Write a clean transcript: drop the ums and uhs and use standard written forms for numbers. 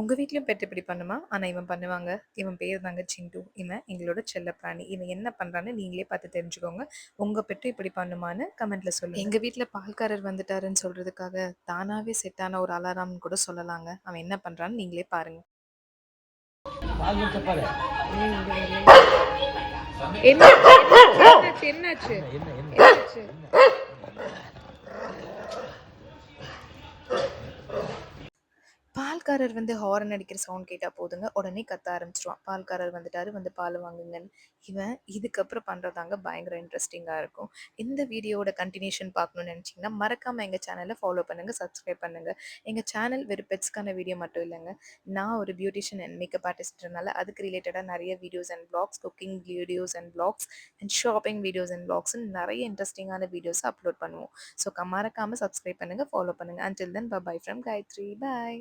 உங்க வீட்லயும் பெட் இப்படி பண்ணுமா? ஆனா இவன் பண்ணுவாங்க. இவன் பேரு தாங்க சிண்டு. இவன் எங்களோட செல்லப்பிராணி. இவன் என்ன பண்றான்னு நீங்களே பார்த்து தெரிஞ்சுக்கோங்க. உங்க பெட்டும் இப்படி பண்ணுமான்னு கமெண்ட்ல சொல்லுங்க. எங்க வீட்ல பால்காரர் வந்துட்டாருன்னு சொல்றதுக்காக தானாவே செட் ஆன ஒரு அலாரம்னு கூட சொல்லலாங்க. அவன் என்ன பண்றான்னு நீங்களே பாருங்க. என்ன என்னாச்சு? என்னாச்சு? என்னாச்சு? பால்காரர் வந்து ஹாரன் அடிக்கிற சவுண்ட் கேட்டா போதுங்க, உடனே கத்த ஆரம்பிச்சுருவான். பால்காரர் வந்துட்டாரு, வந்து பால் வாங்குங்கன்னு. இவன் இதுக்கப்புறம் பண்றதாங்க பயங்கர இன்ட்ரெஸ்டிங்கா இருக்கும். இந்த வீடியோவோட கன்டினியூஷன் பார்க்கணும்னு நினைச்சீங்கன்னா, மறக்காம எங்க சேனல ஃபாலோ பண்ணுங்க, சப்ஸ்கிரைப் பண்ணுங்க. எங்க சேனல் வெறும் பெட்ஸ்க்கான வீடியோ மட்டும் இல்லைங்க. நான் ஒரு பியூட்டிஷியன் அண்ட் மேக்கப் ஆர்டிஸ்ட்றனால அதுக்கு ரிலேட்டடா நிறைய videos and vlogs, cooking videos and vlogs and shopping videos and வ்ளாக்ஸ்ன்னு நிறைய இன்ட்ரெஸ்டிங்கான வீடியோஸ் அப்லோட் பண்ணுவோம். ஸோ மறக்காம சப்ஸ்கிரைப் பண்ணுங்க, ஃபாலோ பண்ணுங்க. Until then bye from Gayathri. Bye.